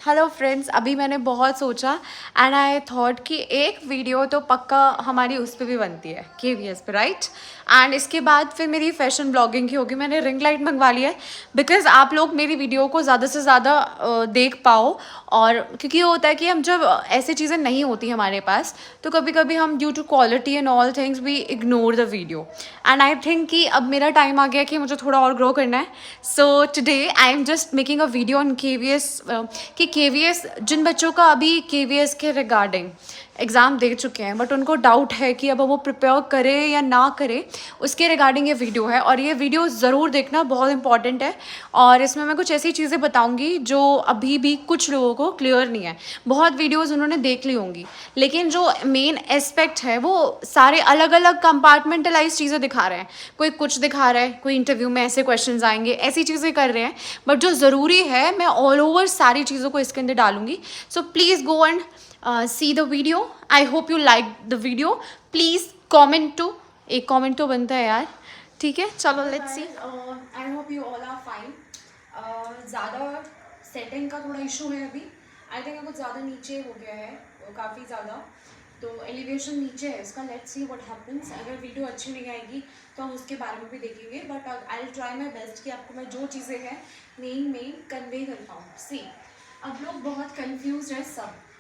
Hello friends, अभी मैंने बहुत सोचा एंड आई थॉट कि एक वीडियो तो पक्का हमारी उस पर भी बनती है, KVS पे, राइट। एंड इसके बाद फिर मेरी फैशन ब्लॉगिंग की होगी। मैंने रिंग लाइट मंगवा लिया है बिकॉज आप लोग मेरी वीडियो को ज़्यादा से ज़्यादा देख पाओ। और क्योंकि ये होता है कि हम जब ऐसी चीज़ें नहीं होती हमारे पास तो कभी कभी हम due to quality and all things we ignore the video. And I think कि अब मेरा टाइम आ गया कि मुझे थोड़ा और ग्रो करना है। So today I am just making a video on KVS कि KVS जिन बच्चों का अभी KVS के रिगार्डिंग एग्ज़ाम दे चुके हैं बट उनको डाउट है कि अब वो प्रिपेयर करे या ना करे, उसके रिगार्डिंग ये वीडियो है। और ये वीडियो ज़रूर देखना, बहुत इंपॉर्टेंट है। और इसमें मैं कुछ ऐसी चीज़ें बताऊंगी जो अभी भी कुछ लोगों को क्लियर नहीं है। बहुत वीडियोस उन्होंने देख ली होंगी लेकिन जो मेन एस्पेक्ट है वो सारे अलग अलग कंपार्टमेंटलाइज चीज़ें दिखा रहे हैं। कोई कुछ दिखा रहा है, कोई इंटरव्यू में ऐसे क्वेश्चंस आएंगे, ऐसी चीज़ें कर रहे हैं। बट जो ज़रूरी है मैं ऑल ओवर सारी चीज़ों को इसके अंदर डालूंगी। So please go and see the video. I hope you like the video. Please comment to, एक comment तो बनता है यार, ठीक है। चलो let's see. I hope you all are fine. ज़्यादा सेटिंग का थोड़ा इशू है अभी। आई थिंक कुछ ज़्यादा नीचे हो गया है, काफ़ी ज़्यादा, तो एलिवेशन नीचे है इसका। Let's see what happens. अगर वीडियो अच्छी नहीं आएगी तो हम उसके बारे में भी देखेंगे, but I will try my best कि आपको मैं जो चीज़ें हैं मेन कन्वे कर पाऊँ। सी, अब लोग बहुत कंफ्यूज है,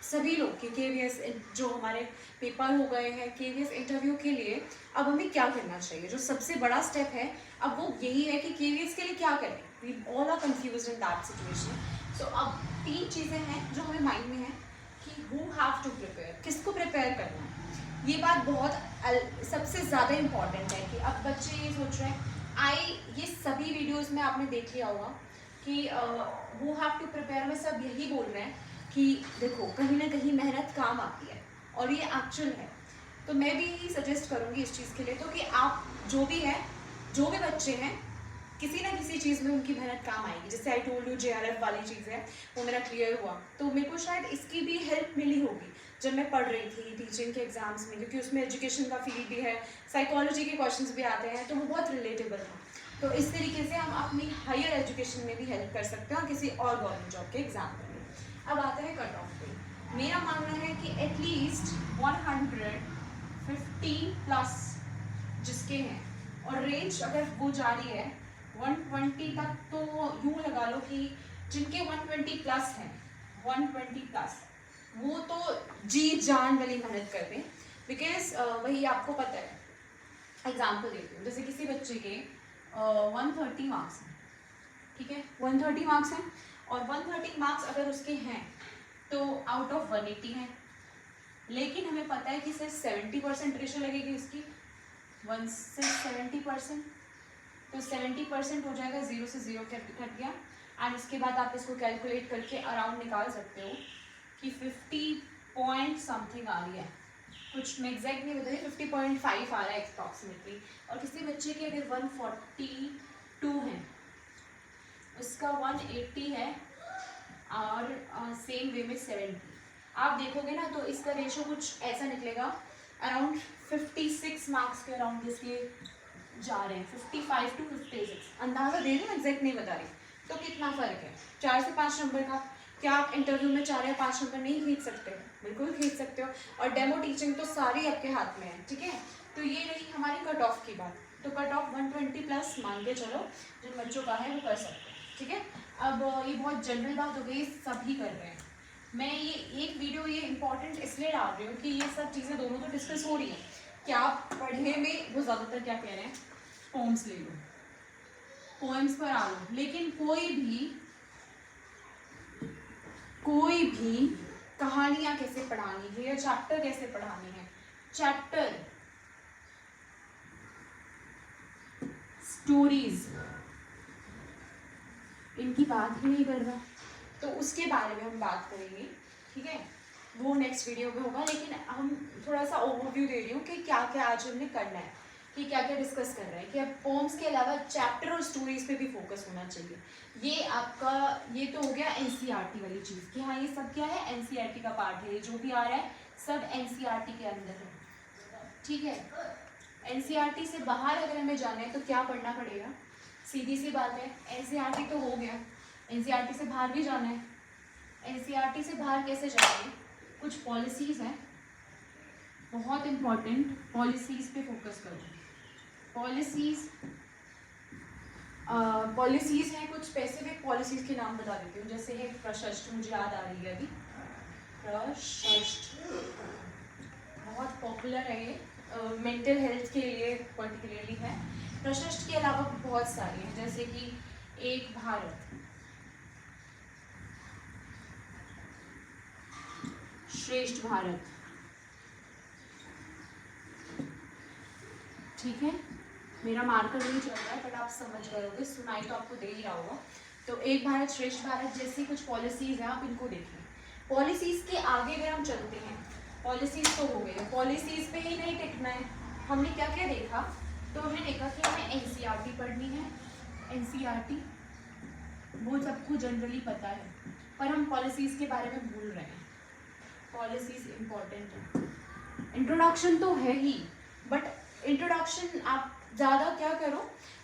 सभी लोग कि KVS जो हमारे पेपर हो गए हैं KVS इंटरव्यू के लिए अब हमें क्या करना चाहिए। जो सबसे बड़ा स्टेप है अब वो यही है कि KVS के लिए क्या करें। We all are confuse in that situation. So अब 3 चीज़ें हैं जो हमें माइंड में है कि हु हैव टू प्रिपेयर, किसको प्रिपेयर करना है। ये बात बहुत सबसे ज़्यादा इम्पॉर्टेंट है कि अब बच्चे ये सोच रहे हैं, ये सभी वीडियोज़ में आपने देख लिया होगा कि हु हैव टू प्रिपेयर में सब यही बोल रहे हैं कि देखो कहीं ना कहीं मेहनत काम आती है और ये एक्चुअल है। तो मैं भी यही सजेस्ट करूँगी इस चीज़ के लिए तो कि आप जो भी है, जो भी बच्चे हैं, किसी ना किसी चीज़ में उनकी मेहनत काम आएगी। जैसे आई टोल्ड यू JRF वाली चीज़ है, वो मेरा क्लियर हुआ तो मेरे को शायद इसकी भी हेल्प मिली होगी जब मैं पढ़ रही थी टीचिंग के एग्जाम्स में, क्योंकि उसमें एजुकेशन का फील्ड भी है, साइकोलॉजी के क्वेश्चंस भी आते हैं, तो वो बहुत रिलेटेबल था। तो इस तरीके से हम अपनी हायर एजुकेशन में भी हेल्प कर सकते हैं और किसी और गवर्नमेंट जॉब के एग्जाम में। अब आते हैं कट ऑफ पे। मेरा मानना है कि एटलीस्ट 150 प्लस जिसके हैं, और रेंज अगर वो जा रही है 120 तक, तो यूँ लगा लो कि जिनके 120 प्लस हैं, 120 प्लस, वो तो जी जान वाली मेहनत कर दें। बिकॉज वही आपको पता है, एग्जाम्पल देती हूँ, जैसे किसी बच्चे के 130 मार्क्स हैं, ठीक है, 130 मार्क्स हैं और 130 मार्क्स अगर उसके हैं तो आउट ऑफ 180 हैं, लेकिन हमें पता है कि सिर्फ 70% रेशो लगेगी उसकी 1 से 70%, तो 70% हो जाएगा, 0 से 0 कट गया। एंड इसके बाद आप इसको कैलकुलेट करके अराउंड निकाल सकते हो कि 50 पॉइंट समथिंग आ रही है, कुछ मैं एग्जैक्ट नहीं बता रही, 50.5 आ रहा है अप्रॉक्सीमेटली। और किसी बच्चे के अगर 142 है, उसका 180 है और सेम वे में 70, आप देखोगे ना तो इसका रेशो कुछ ऐसा निकलेगा, अराउंड 56 मार्क्स के अराउंड इसके जा रहे हैं, 55 to 56, अंदाज़ा दे रही हूँ, एग्जैक्ट नहीं बता रही। तो कितना फ़र्क है 4 से 5 नंबर का। क्या आप इंटरव्यू में 4 या 5 नंबर नहीं खरीद सकते हो? बिल्कुल खरीद सकते हो। और डेमो टीचिंग तो सारी आपके हाथ में है, ठीक है। तो ये रही हमारी कट ऑफ की बात। तो कट ऑफ 120 प्लस मान के चलो, जिन बच्चों का है वो कर सकते हैं, ठीक है। अब ये बहुत जनरल बात हो गई, सभी कर रहे हैं। मैं ये एक वीडियो ये इंपॉर्टेंट इसलिए डाल रही हूँ कि ये सब चीज़ें दोनों तो डिस्कस हो रही हैं कि आप पढ़ने में, वो ज़्यादातर क्या कह रहे हैं, पोम्स ले लो, पोएम्स पर आ लो, लेकिन कोई भी कहानियाँ कैसे पढ़ानी है या चैप्टर कैसे पढ़ानी है, चैप्टर, स्टोरीज, इनकी बात ही नहीं कर रहा। तो उसके बारे में हम बात करेंगे, ठीक है, वो नेक्स्ट वीडियो में होगा। लेकिन हम थोड़ा सा ओवरव्यू दे रही हूँ कि क्या क्या आज हमने करना है, कि क्या क्या डिस्कस कर रहे हैं, कि अब पोम्स के अलावा चैप्टर और स्टोरीज पे भी फोकस होना चाहिए। ये आपका, ये तो हो गया NCERT वाली चीज़ कि हाँ ये सब क्या है, NCERT का पार्ट है, ये जो भी आ रहा है सब NCERT के अंदर है, ठीक है। NCERT से बाहर अगर हमें जाना है तो क्या पढ़ना पड़ेगा, सीधी सी बात है, NCERT तो हो गया, NCERT से बाहर भी जाना है, एनसीईआरटी से बाहर कैसे जाएंगे, कुछ पॉलिसीज़ हैं बहुत इम्पॉर्टेंट, पॉलिसीज़ पे फोकस करो। पॉलिसीज़ हैं, कुछ स्पेसिफिक पॉलिसीज़ के नाम बता देती हूँ। जैसे है प्रशस्त, मुझे याद आ रही है अभी, प्रशस्त बहुत पॉपुलर है ये, मेंटल हेल्थ के लिए पर्टिकुलरली है। प्रशस्त के अलावा बहुत सारी हैं, जैसे कि एक भारत, श्रेष्ठ भारत, ठीक है। मेरा मार्कर नहीं चल रहा है बट आप समझ गए होगे, सुनाई तो आपको दे ही रहा होगा। तो एक भारत श्रेष्ठ भारत जैसी कुछ पॉलिसीज़ हैं, आप इनको देखिए। पॉलिसीज़ के आगे अगर हम चलते हैं, पॉलिसीज़ तो हो गई, पॉलिसीज़ पे ही नहीं टिकना है। हमने क्या क्या देखा, तो हमने देखा कि हमें एनसीईआरटी पढ़नी है। एनसीईआरटी वो सबको जनरली पता है, पर हम पॉलिसीज़ के बारे में भूल रहे हैं। पॉलिसीज़ इम्पॉर्टेंट है, इंट्रोडक्शन तो है ही, बट इंट्रोडक्शन आप ज़्यादा क्या करो,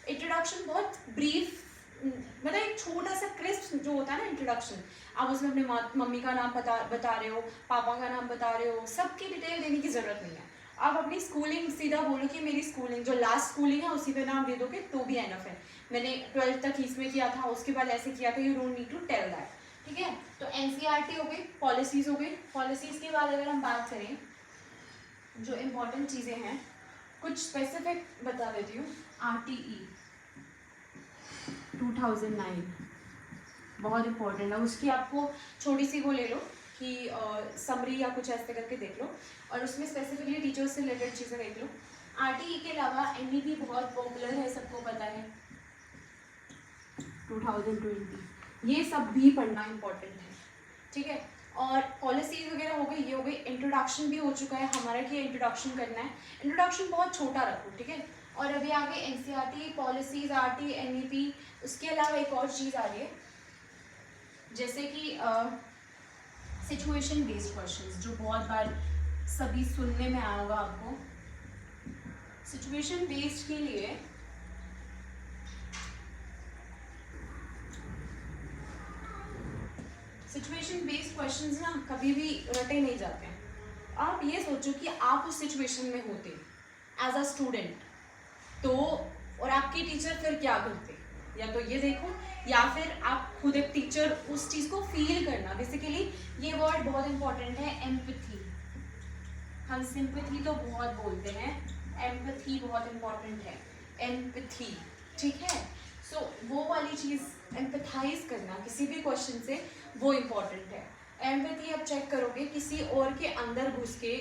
इंट्रोडक्शन बहुत ब्रीफ, मतलब एक छोटा सा क्रिस्प जो होता है ना इंट्रोडक्शन, आप उसमें अपने मम्मी का नाम बता रहे हो, पापा का नाम बता रहे हो, सबकी डिटेल देने की ज़रूरत नहीं है। आप अपनी स्कूलिंग सीधा बोलो कि मेरी स्कूलिंग जो लास्ट स्कूलिंग है उसी पे नाम दे दोगे तो भी एनफ है। मैंने 12th तक इसमें किया था, उसके बाद ऐसे किया था, you don't need to tell that, ठीक है। तो एनसीईआरटी हो गई, पॉलिसीज़ हो गई। पॉलिसीज़ के बाद अगर हम बात करें, जो इम्पोर्टेंट चीज़ें हैं कुछ स्पेसिफिक बता देती हूँ। RTE 2009 बहुत इम्पोर्टेंट है, उसकी आपको छोटी सी वो ले लो कि समरी या कुछ ऐसे करके देख लो, और उसमें स्पेसिफिकली टीचर्स से रिलेटेड चीज़ें देख लो। RTE के अलावा NEP बहुत पॉपुलर है, सबको पता है, 2020, ये सब भी पढ़ना इम्पोर्टेंट है, ठीक है। और पॉलिसीज़ वगैरह हो गई, ये हो गई। इंट्रोडक्शन भी हो चुका है हमारा कि इंट्रोडक्शन करना है, इंट्रोडक्शन बहुत छोटा रखो, ठीक है। और अभी आगे एनसीईआरटी, पॉलिसीज़, RTE, NEP, उसके अलावा एक और चीज़ आ रही है जैसे कि सिचुएशन बेस्ड क्वेश्चंस, जो बहुत बार सभी सुनने में आया होगा आपको। सिचुएशन बेस्ड के लिए सिचुएशन बेस्ड क्वेश्चंस ना कभी भी रटे नहीं जाते हैं। आप ये सोचो कि आप उस सिचुएशन में होते एज अ स्टूडेंट, तो और आपके टीचर फिर क्या करते, या तो ये देखो, या फिर आप खुद एक टीचर उस चीज़ को फील करना। बेसिकली ये वर्ड बहुत इंपॉर्टेंट है, एम्पैथी। हम सिंपैथी तो बहुत बोलते हैं, एम्पैथी बहुत इंपॉर्टेंट है, एम्पैथी, ठीक है। सो वो वाली चीज़ एम्पैथाइज करना किसी भी क्वेश्चन से, वो इम्पॉर्टेंट है। एम्पैथी आप चेक करोगे किसी और के अंदर घुस के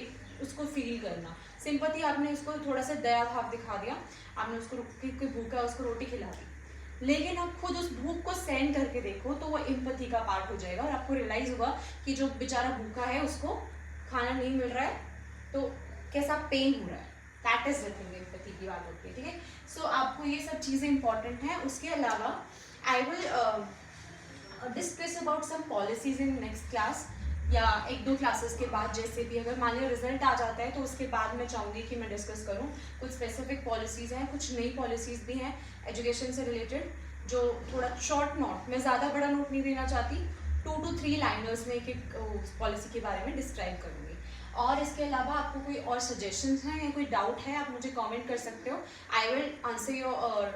उसको फील करना। सिंपैथी आपने उसको थोड़ा सा दया भाव दिखा दिया, आपने उसको कोई भूखा है उसको रोटी खिला दी, लेकिन आप खुद उस भूख को सहन करके देखो तो वो एम्पैथी का पार्ट हो जाएगा, और आपको रियलाइज होगा कि जो बेचारा भूखा है उसको खाना नहीं मिल रहा है तो कैसा पेन हो रहा है। That is the thing, empathy की बात होती है, ठीक है। सो आपको ये सब चीज़ें इंपॉर्टेंट हैं। उसके अलावा I will discuss about some policies in next class, या 1-2 क्लासेस के बाद, जैसे भी अगर मान लिया रिजल्ट आ जाता है तो उसके बाद मैं चाहूँगी कि मैं डिस्कस करूँ। कुछ स्पेसिफिक पॉलिसीज़ हैं, कुछ नई पॉलिसीज़ भी हैं एजुकेशन से रिलेटेड, जो थोड़ा शॉर्ट नोट, मैं ज़्यादा बड़ा नोट नहीं देना चाहती, 2 to 3 लाइनर्स में एक पॉलिसी के बारे में डिस्क्राइब करूँगी। और इसके अलावा आपको कोई और सजेशंस हैं या कोई डाउट है, आप मुझे कमेंट कर सकते हो। I will answer your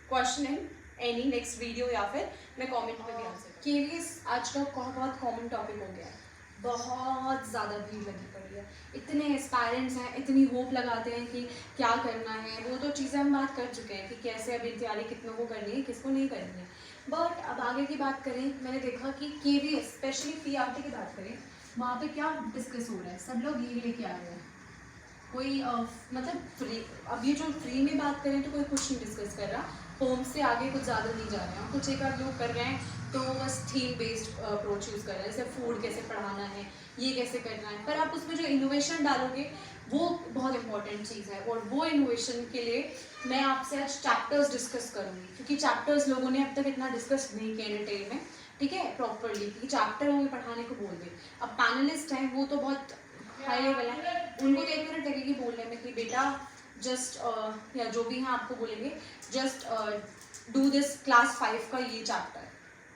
question in any next video, या फिर मैं कमेंट में भी आंसर। केवीएस आज का बहुत कॉमन टॉपिक हो गया है, बहुत ज़्यादा भीड़ लगी पड़ी है, इतने एस्पायरेंट्स हैं, इतनी होप लगाते हैं कि क्या करना है, वो तो चीज़ें हम बात कर चुके हैं कि कैसे अभी तैयारी कितनों को करनी है, किसको नहीं करनी है। बट अब आगे की बात करें, मैंने देखा कि केवीएस स्पेशली पीआरटी की बात करें, वहाँ पे क्या डिस्कस हो रहा है, सब लोग ये लेके आ रहे हैं, कोई मतलब फ्री, अब ये जो फ्री में बात करें तो कोई कुछ नहीं डिस्कस कर रहा, होम से आगे कुछ ज़्यादा नहीं जा रहे हैं। कुछ एक आध लोग कर रहे हैं तो बस थीम बेस्ड अप्रोच यूज़ कर रहे हैं, जैसे फूड कैसे पढ़ाना है, ये कैसे करना है, पर आप उसमें जो इनोवेशन डालोगे वो बहुत इंपॉर्टेंट चीज़ है। और वो इनोवेशन के लिए मैं आपसे आज चैप्टर्स डिस्कस करूँगी, क्योंकि चैप्टर्स लोगों ने अब तक इतना डिस्कस नहीं किया डिटेल में, ठीक है, प्रॉपरली, कि चैप्टर वो पढ़ाने को बोल दे। अब पैनलिस्ट हैं वो तो बहुत हाई लेवल है, उनको 1 मिनट लगेगी बोलने में कि बेटा जस्ट या जो भी हैं आपको बोलेंगे, जस्ट डू दिस क्लास 5 का ये चैप्टर,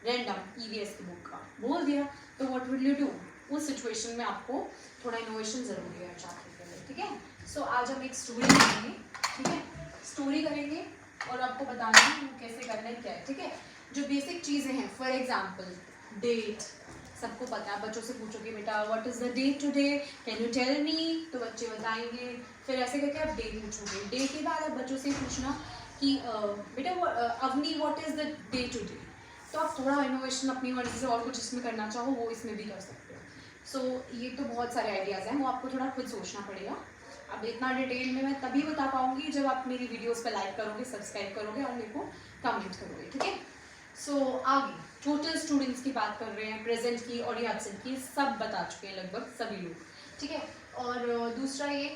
रैंडम ईवीएस की बुक का बोल दिया, तो व्हाट विल यू डू? उस सिचुएशन में आपको थोड़ा इनोवेशन जरूरी है चैप्टर के लिए, ठीक है। सो आज हम एक स्टोरी करेंगे, ठीक है, स्टोरी करेंगे और आपको बताना है वो कैसे करना है, क्या है, ठीक है। जो बेसिक चीज़ें हैं, फॉर एग्जाम्पल डेट, सबको पता है, बच्चों से पूछोगे बेटा what is the date today, can you tell me, तो बच्चे बताएंगे। फिर ऐसे करके आप डे पूछोगे, डे के बाद आप बच्चों से पूछना कि बेटा Avni what is the day today, तो आप थोड़ा इनोवेशन अपनी मर्जी से और कुछ इसमें करना चाहो वो इसमें भी कर सकते हो। सो ये तो बहुत सारे आइडियाज़ हैं, वो आपको थोड़ा खुद सोचना पड़ेगा। अब इतना डिटेल में मैं तभी बता पाऊंगी जब आप मेरी वीडियोस पे लाइक करोगे, सब्सक्राइब करोगे और मेरे को कमेंट करोगे, ठीक है। सो आगे टोटल स्टूडेंट्स की बात कर रहे हैं, प्रेजेंट की और ये एब्सेंट की, सब बता चुके हैं लगभग सभी लोग, ठीक है। और दूसरा ये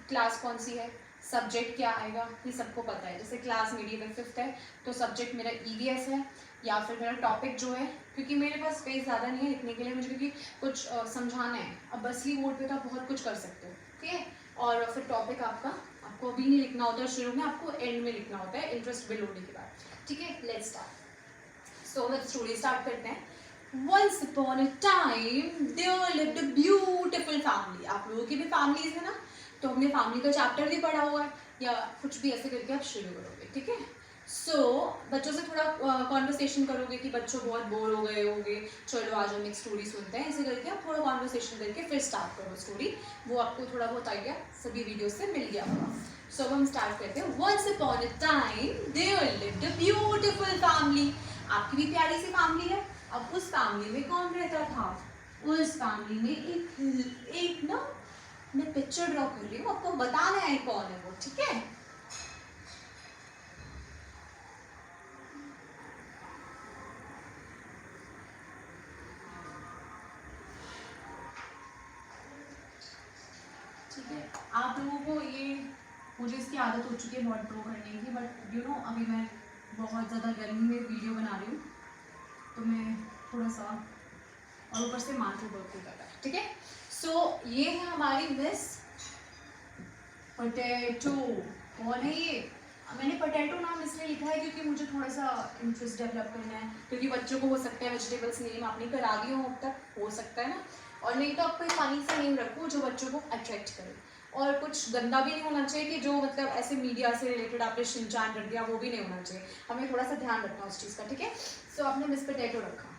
क्लास कौन सी है, सब्जेक्ट क्या आएगा, ये सबको पता है। जैसे क्लास मेरी अगर 5th है तो सब्जेक्ट मेरा ईवीएस है, या फिर मेरा टॉपिक जो है, क्योंकि मेरे पास स्पेस ज़्यादा नहीं है लिखने के लिए मुझे, क्योंकि कुछ समझाना है। अब असली बोर्ड पे तो आप बहुत कुछ कर सकते हो, ठीक है। और फिर टॉपिक आपको अभी नहीं लिखना होता है शुरू में, आपको एंड में लिखना होता है इंटरेस्ट बिल होने के बाद, ठीक है। Let's start. सो मैं स्टोरी स्टार्ट करते हैं। Once upon a time there lived a beautiful family। आप लोगों की भी फैमिलीज है ना, तो हमने फैमिली का चैप्टर भी पढ़ा हुआ है, या कुछ भी ऐसे करके आप शुरू करोगे, ठीक है। सो बच्चों से थोड़ा कॉन्वर्सेशन करोगे कि बच्चों बहुत बोर हो गए होंगे, चलो आज हम एक स्टोरी सुनते हैं, ऐसे करके आप थोड़ा कॉन्वर्सेशन करके फिर स्टार्ट करो स्टोरी। वो आपको थोड़ा बहुत आइडिया सभी वीडियो से मिल गया होगा। सो हम स्टार्ट करते हैं। Once upon a time there lived a beautiful family। आपकी भी प्यारी सी फैमिली है। अब उस फैमिली में कौन रहता था? उस फैमिली में एक ना, मैं पिक्चर ड्रॉ कर रही हूँ, आपको बताना है कौन है वो, ठीक है। ठीक है, आप लोगों को ये, मुझे इसकी आदत हो चुकी है बहुत ड्रॉ करने की, बट यू नो अभी मैं बहुत ज़्यादा गर्मी में वीडियो बना रही हूँ, तो मैं थोड़ा सा, और ऊपर से मार्च वर्क कर रहा है, ठीक है। सो ये है हमारी मिस पोटैटो। कौन है ये? मैंने पोटैटो नाम इसलिए लिखा है क्योंकि मुझे थोड़ा सा इंटरेस्ट डेवलप करना है, क्योंकि बच्चों को हो सकता है वेजिटेबल्स नेम आपने करा दिए हो अब तक, हो सकता है ना। और नहीं तो आपको एक फनी सा नेम रखो जो बच्चों को अट्रैक्ट करे, और कुछ गंदा भी नहीं होना चाहिए कि जो मतलब ऐसे मीडिया से रिलेटेड आपने शिनचान रख दिया, वो भी नहीं होना चाहिए। हमें थोड़ा सा ध्यान रखना उस चीज़ का, ठीक है। सो आपने मिस पोटैटो रखा,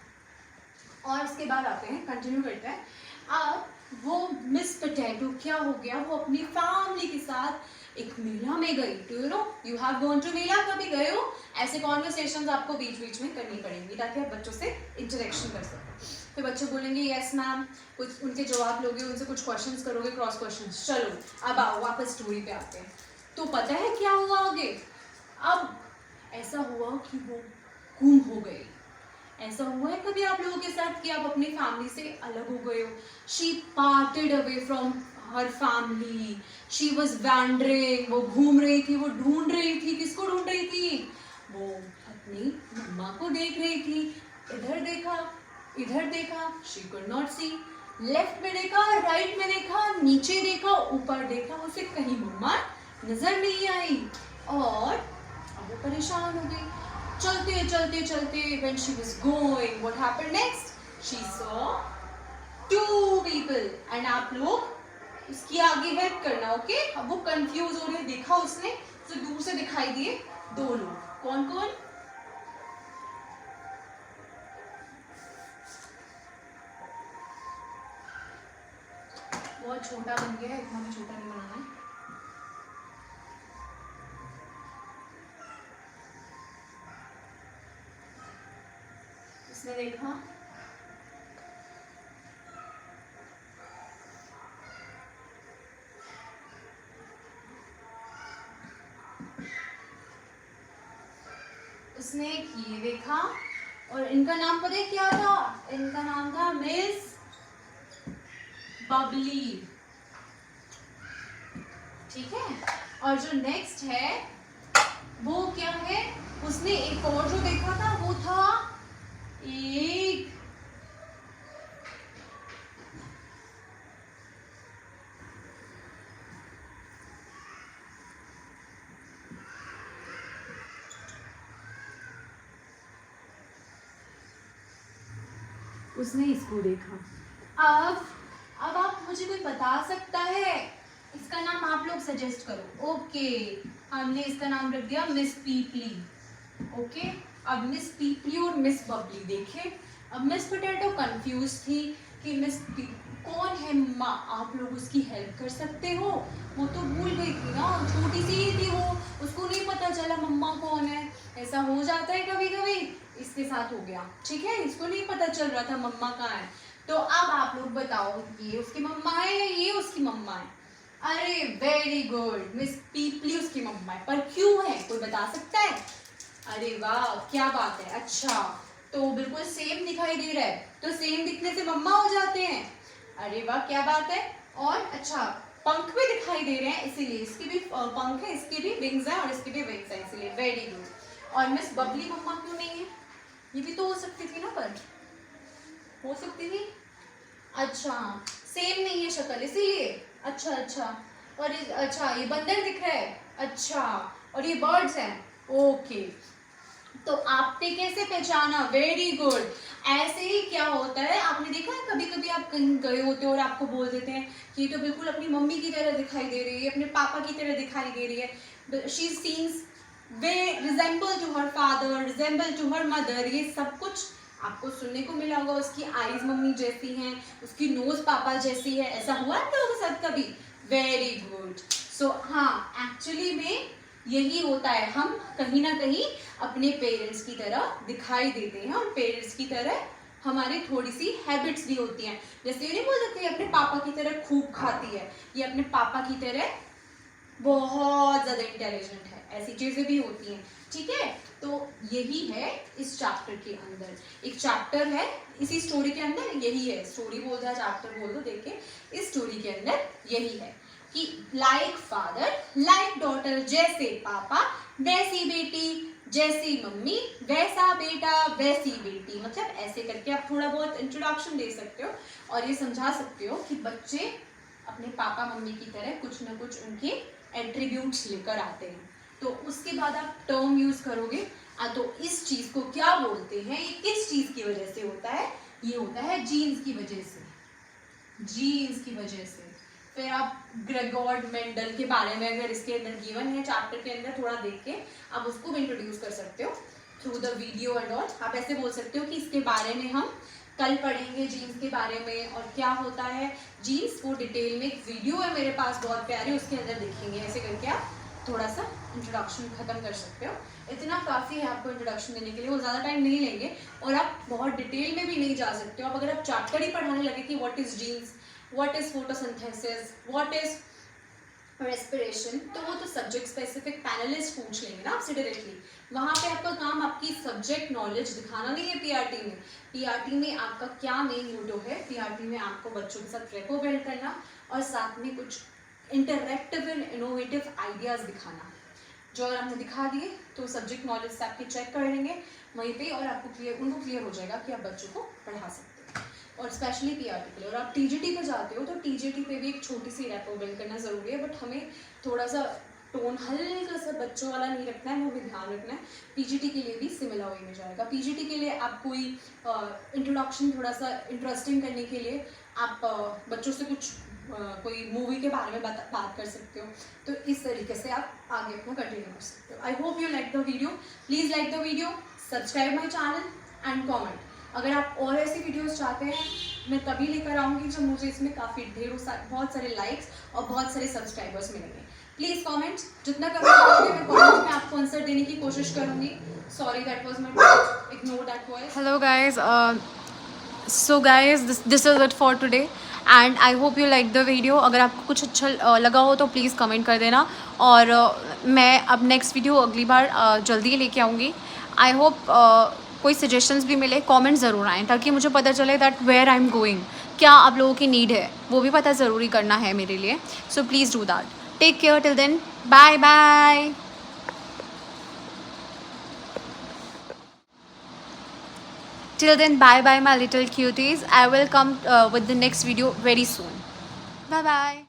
और उसके बाद आते हैं, कंटिन्यू करते हैं। अब वो मिस पोटैटो क्या हो गया, वो अपनी फैमिली के साथ एक मेला में गई। Do you know, you have gone to mela, कभी गए हो? ऐसे कॉन्वर्सेशंस आपको बीच बीच में करनी पड़ेंगी ताकि आप बच्चों से इंटरेक्शन कर सको। फिर बच्चे बोलेंगे यस मैम, कुछ उनके जवाब लोगे, उनसे कुछ क्वेश्चंस करोगे, क्रॉस क्वेश्चंस। चलो अब आओ वापस स्टोरी पे आते हैं। तो पता है क्या हुआ आगे? अब ऐसा हुआ कि वो गुम हो गई। ऐसा हुआ है कभी आप लोगों के साथ कि आप अपनी फैमिली से अलग हो गए हो? She parted away from her family, she was wandering, वो घूम रही थी, वो ढूंढ रही थी, किसको ढूंढ रही थी? वो अपनी मम्मा को देख रही थी। इधर देखा, she could not see. Left में देखा, राइट में देखा, नीचे देखा, ऊपर देखा, उसे कहीं मम्मा नजर नहीं आई, और अब वो परेशान हो गई। चलते चलते चलते when she was going, what happened next? She saw two people, and आप लोग उसकी आगे हेल्प करना, ओके। अब वो कंफ्यूज हो रही है, देखा उसने तो दूर से दिखाई दिए दो लोग। कौन कौन? बहुत छोटा बन गया है, इतना भी छोटा नहीं बनाना है। उसने देखा, उसने ये देखा, और इनका नाम पता है क्या था? इनका नाम था मिस बबली, ठीक है। और जो नेक्स्ट है वो क्या है? उसने एक और जो देखा था वो था एक उसने इसको देखा। अब आप मुझे कोई बता सकता है, इसका नाम आप लोग सजेस्ट करो। ओके, हमने इसका नाम रख दिया मिस पीपली। ओके, अब मिस पीपली और मिस बबली देखे। अब मिस पोटैटो कंफ्यूज थी कि कौन है मम्मा, आप लोग उसकी हेल्प कर सकते हो। वो तो भूल गई थी ना, छोटी सी ही थी वो, उसको नहीं पता चला मम्मा कौन है। ऐसा हो जाता है कभी कभी, इसके साथ हो गया। ठीक है, इसको नहीं पता चल रहा था मम्मा कहाँ है। तो अब आप लोग बताओ, ये उसकी मम्मा है या ये उसकी मम्मा है? अरे वेरी गुड, मिस पीपली उसकी मम्मा है। पर क्यों है, कोई बता सकता है? अरे वाह, क्या बात है। अच्छा, तो बिल्कुल सेम दिखाई दे रहा है, तो सेम दिखने से मम्मा हो जाते हैं। अरे वाह, क्या बात है। और अच्छा, पंख भी दिखाई दे रहे हैं, इसीलिए इसके भी पंख है, इसके भी विंग्स हैं और इसके भी विंग्स हैं, इसीलिए वेरी गुड। और मिस बबली मम्मा क्यों नहीं है? ये भी तो हो सकती थी ना, पर हो सकती थी। अच्छा, सेम नहीं है शक्ल इसीलिए। अच्छा, और अच्छा, ये बंदर दिख रहा है। अच्छा, और ये बर्ड्स हैं। ओके, तो आपने कैसे पहचाना? Very good. ऐसे ही क्या होता है, आपने देखा है कभी कभी आप कहीं गए होते हो और आपको बोल देते हैं कि ये तो बिल्कुल अपनी मम्मी की तरह दिखाई दे रही है, अपने पापा की तरह दिखाई दे रही है, she seems way resemble to her father, resemble to her mother. ये सब कुछ आपको सुनने को मिला होगा। उसकी आईज मम्मी जैसी हैं, उसकी नोज पापा जैसी है। ऐसा हुआ है आपके साथ कभी? Very good. सो हाँ, एक्चुअली में यही होता है, हम कहीं ना कहीं अपने पेरेंट्स की तरह दिखाई देते हैं और पेरेंट्स की तरह हमारी थोड़ी सी हैबिट्स भी होती हैं। जैसे ये नहीं बोल सकते अपने पापा की तरह खूब खाती है, ये अपने पापा की तरह बहुत ज्यादा इंटेलिजेंट है, ऐसी चीजें भी होती हैं। ठीक है, तो यही है इस चैप्टर के अंदर। एक चैप्टर है इसी स्टोरी के अंदर, यही है। स्टोरी बोल रहा है, चैप्टर बोल दो। देख के इस स्टोरी के अंदर यही है कि लाइक फादर लाइक डॉटर, जैसे पापा वैसी बेटी, जैसी मम्मी वैसा बेटा वैसी बेटी। मतलब ऐसे करके आप थोड़ा बहुत इंट्रोडक्शन दे सकते हो और ये समझा सकते हो कि बच्चे अपने पापा मम्मी की तरह कुछ ना कुछ उनके एट्रीब्यूट्स लेकर आते हैं। तो उसके बाद आप टर्म यूज करोगे, तो इस चीज को क्या बोलते हैं, ये किस चीज की वजह से होता है? ये होता है जीन्स की वजह से, जीन्स की वजह से। फिर आप ग्रेगोर मेंडल के बारे में अगर इसके अंदर गिवन है चैप्टर के अंदर, थोड़ा देख के आप उसको भी इंट्रोड्यूस कर सकते हो through the video and all. आप ऐसे बोल सकते हो कि इसके बारे में हम कल पढ़ेंगे, जीन्स के बारे में और क्या होता है जीन्स, वो डिटेल में एक वीडियो है मेरे पास बहुत प्यारी, उसके अंदर देखेंगे। ऐसे करके आप थोड़ा सा इंट्रोडक्शन खत्म कर सकते हो। इतना काफ़ी है आपको इंट्रोडक्शन देने के लिए, वो ज़्यादा टाइम नहीं लेंगे और आप बहुत डिटेल में भी नहीं जा सकते हो। अब अगर आप चैप्टर ही पढ़ाने लगे कि what is genes, what is photosynthesis, what is respiration, तो वो तो सब्जेक्ट स्पेसिफिक पैनलिस्ट पूछ लेंगे ना आपसे डायरेक्टली। वहाँ पे आपका काम आपकी सब्जेक्ट नॉलेज दिखाना नहीं है। पीआरटी में, पीआरटी में आपका क्या मेन मोटो है? पीआरटी में आपको बच्चों के साथ रेपो बिल्ड करना और साथ में कुछ इंटरैक्टिव एंड इनोवेटिव आइडियाज़ दिखाना। जो अगर आपने दिखा दिए तो सब्जेक्ट नॉलेज से आपके चेक कर लेंगे वहीं पे और आपको उनको क्लियर हो जाएगा कि आप बच्चों को पढ़ा सकते हैं। और स्पेशली पीआरटी के लिए। और आप टीजीटी पे जाते हो तो टीजीटी पे भी एक छोटी सी रेपो बिल्ड करना ज़रूरी है, बट हमें थोड़ा सा टोन हल्का सा बच्चों वाला नहीं रखना है, वो भी ध्यान रखना है। पीजीटी के लिए भी सिमिलर वे में जाएगा। पीजीटी के लिए आप कोई इंट्रोडक्शन थोड़ा सा इंटरेस्टिंग करने के लिए आप बच्चों से कुछ कोई मूवी के बारे में बात कर सकते हो। तो इस तरीके से आप आगे अपना कंटिन्यू कर सकते हो। आई hope you like the video. Please like the video, subscribe my channel and comment. अगर आप और ऐसी वीडियोस चाहते हैं मैं तभी लेकर आऊँगी जब मुझे इसमें काफ़ी बहुत सारे लाइक्स और बहुत सारे सब्सक्राइबर्स मिलेंगे। प्लीज़ कमेंट, जितना कमेंट करोगे मैं कमेंट में आपको आंसर देने की कोशिश करूँगी। Sorry that was my ignore that voice. Hello guys, so guys this is it for today and I hope you like the video. अगर आपको कुछ अच्छा लगा हो तो प्लीज़ कमेंट कर देना और मैं अब नेक्स्ट वीडियो अगली बार जल्दी लेके आऊँगी। आई होप कोई सजेशंस भी मिले, कमेंट ज़रूर आएँ ताकि मुझे पता चले that where I am going, क्या आप लोगों की नीड है वो भी पता ज़रूरी करना है मेरे लिए। So please do that. Take care till then, bye bye. Till then, bye bye my little cuties. I will come with the next video very soon. Bye bye.